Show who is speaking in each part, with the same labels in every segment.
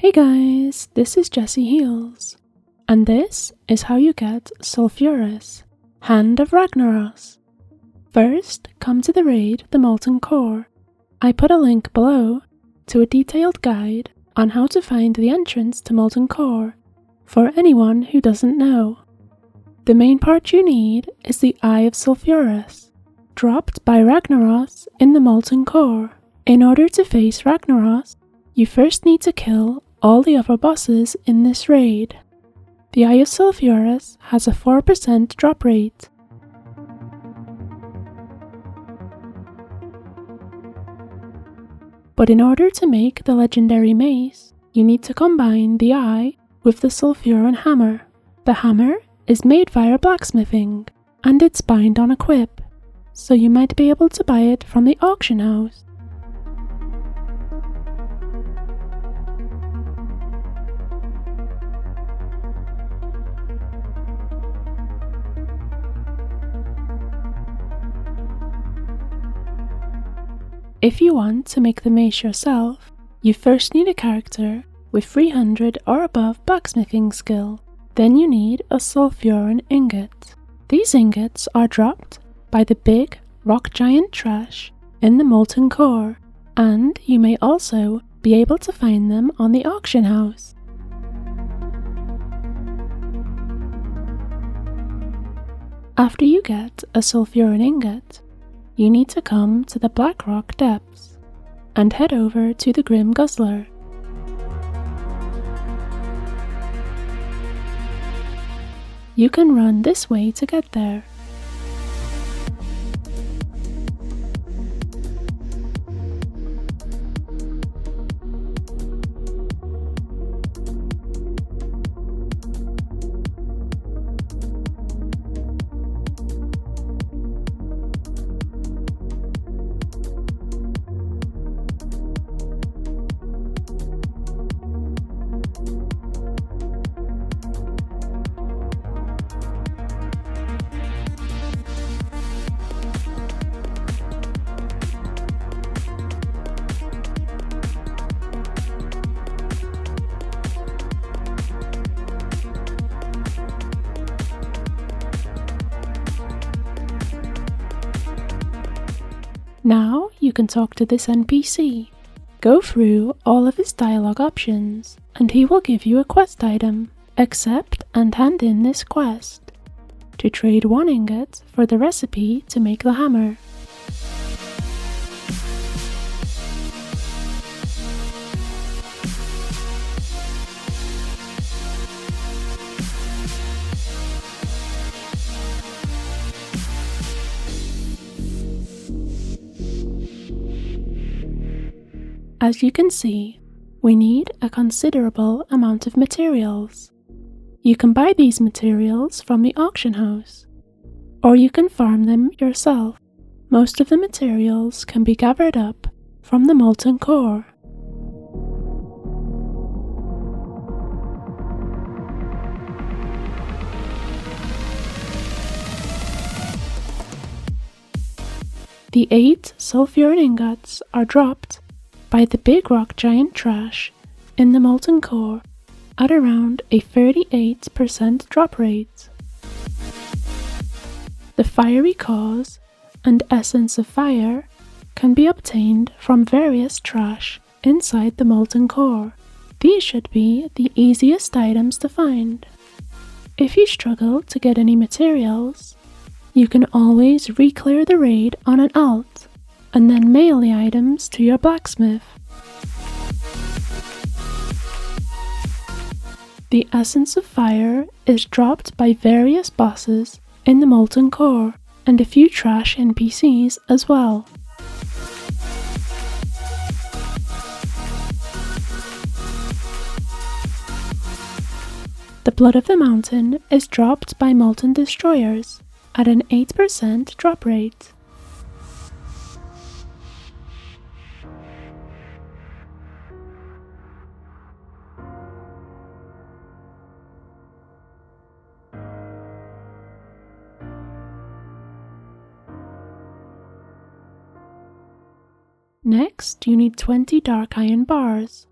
Speaker 1: Hey guys, this is Jessiehealz, and this is how you get Sulfuras, Hand of Ragnaros. First, come to the raid the Molten Core. I put a link below to a detailed guide on how to find the entrance to Molten Core for anyone who doesn't know. The main part you need is the Eye of Sulfuras, dropped by Ragnaros in the Molten Core. In order to face Ragnaros, you first need to kill all the other bosses in this raid. The Eye of Sulfuras has a 4% drop rate. But in order to make the legendary Mace, you need to combine the Eye with the Sulfuron Hammer. The hammer is made via blacksmithing, and it's bound on equip, so you might be able to buy it from the auction house. If you want to make the mace yourself, you first need a character with 300 or above blacksmithing skill. Then you need a Sulfuron Ingot. These ingots are dropped by the big rock giant trash in the Molten Core, and you may also be able to find them on the auction house. After you get a Sulfuron Ingot, you need to come to the Blackrock Depths and head over to the Grim Guzzler. You can run this way to get there. Now you can talk to this NPC. Go through all of his dialogue options and he will give you a quest item. Accept and hand in this quest to trade 1 ingot for the recipe to make the hammer. As you can see, we need a considerable amount of materials. You can buy these materials from the auction house, or you can farm them yourself. Most of the materials can be gathered up from the Molten Core. The 8 Sulfuron Ingots are dropped by the big rock giant trash in the Molten Core at around a 38% drop rate. The Fiery Cause and Essence of Fire can be obtained from various trash inside the Molten Core. These should be the easiest items to find. If you struggle to get any materials, you can always re-clear the raid on an alt and then mail the items to your blacksmith. The Essence of Fire is dropped by various bosses in the Molten Core and a few trash NPCs as well. The Blood of the Mountain is dropped by Molten Destroyers at an 8% drop rate. Next, you need 20 dark iron bars.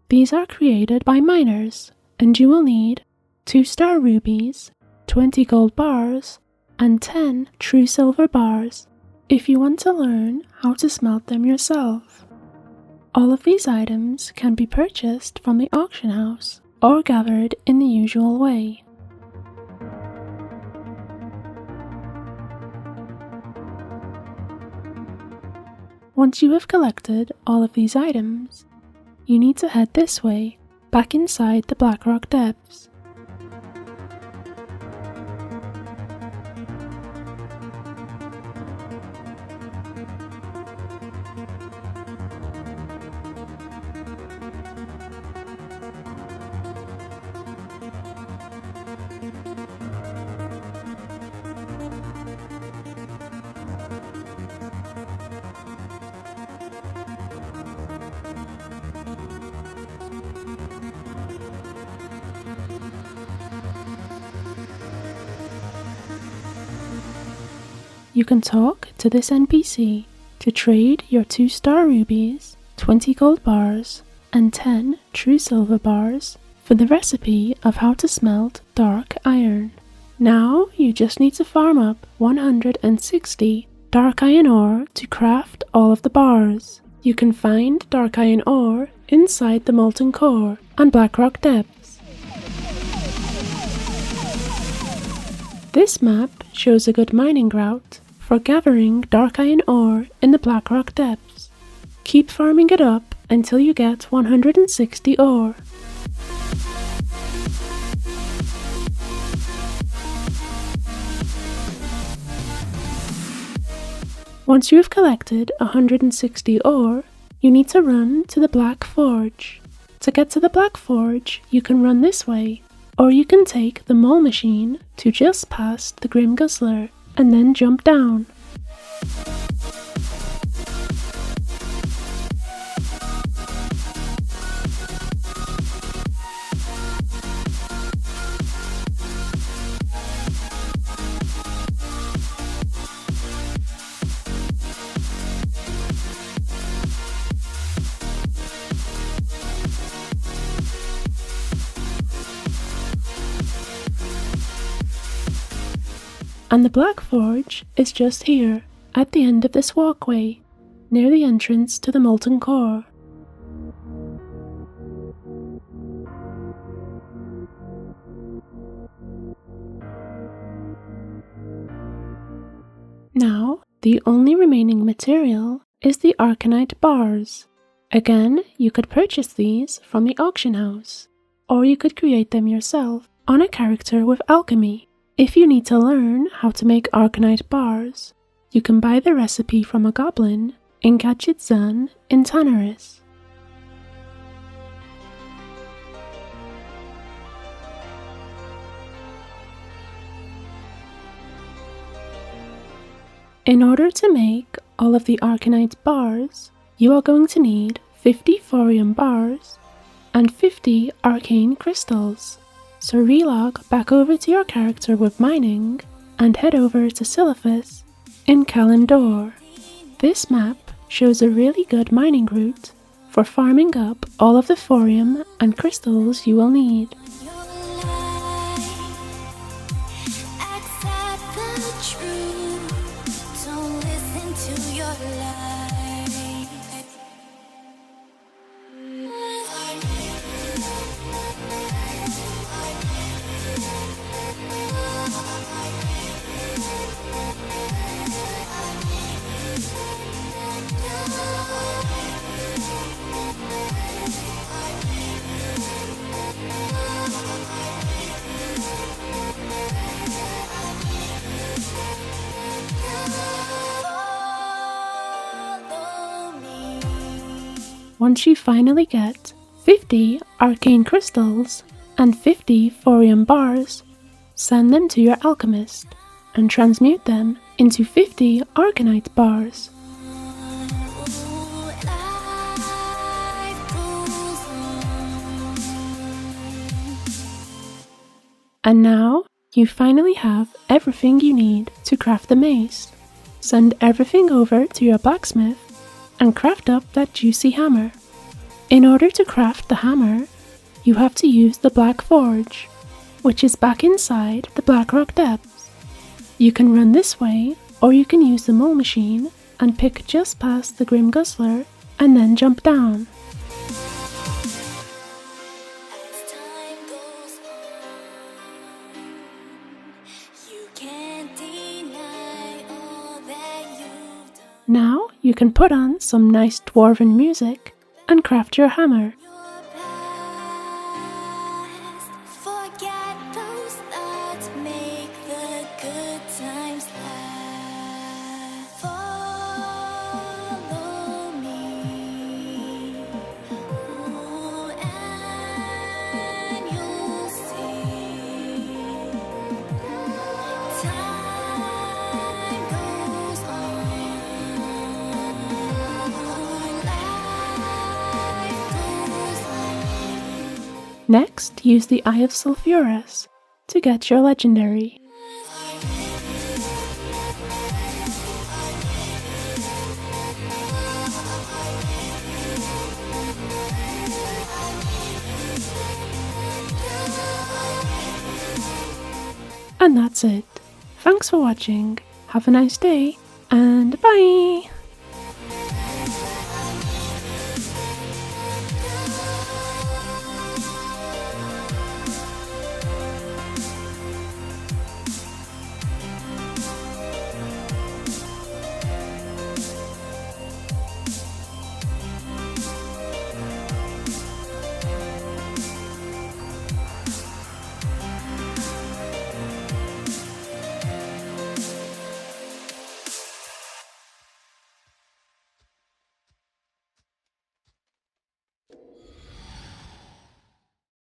Speaker 1: These are created by miners, and you will need 2-star rubies, 20 gold bars, and 10 true silver bars if you want to learn how to smelt them yourself. All of these items can be purchased from the auction house or gathered in the usual way. Once you have collected all of these items, you need to head this way, back inside the Blackrock Depths. You can talk to this NPC to trade your 2-star rubies, 20 gold bars, and 10 true silver bars for the recipe of how to smelt dark iron. Now you just need to farm up 160 dark iron ore to craft all of the bars. You can find dark iron ore inside the Molten Core and Blackrock Depths. This map shows a good mining route for gathering dark iron ore in the Blackrock Depths. Keep farming it up until you get 160 ore. Once you have collected 160 ore, you need to run to the Black Forge. To get to the Black Forge, you can run this way, or you can take the mole machine to just past the Grim Guzzler and then jump down. And the Black Forge is just here, at the end of this walkway, near the entrance to the Molten Core. Now, the only remaining material is the Arcanice Bars. Again, you could purchase these from the auction house, or you could create them yourself on a character with alchemy. If you need to learn how to make Arcanice Bars, you can buy the recipe from a goblin in Kachitzan in Tanaris. In order to make all of the Arcanice Bars, you are going to need 50 Thorium Bars and 50 Arcane Crystals. So relog back over to your character with mining and head over to Silithus in Kalimdor. This map shows a really good mining route for farming up all of the thorium and crystals you will need. Once you finally get 50 Arcane Crystals and 50 Thorium Bars, send them to your alchemist and transmute them into 50 Arcanice Bars. And now, you finally have everything you need to craft the mace. Send everything over to your blacksmith and craft up that juicy hammer. In order to craft the hammer, you have to use the Black Forge, which is back inside the Blackrock Depths. You can run this way, or you can use the mole machine and pick just past the Grim Guzzler and then jump down. Now you can put on some nice dwarven music and craft your hammer. Next, use the Eye of Sulfuras to get your legendary. And that's it. Thanks for watching, have a nice day, and bye!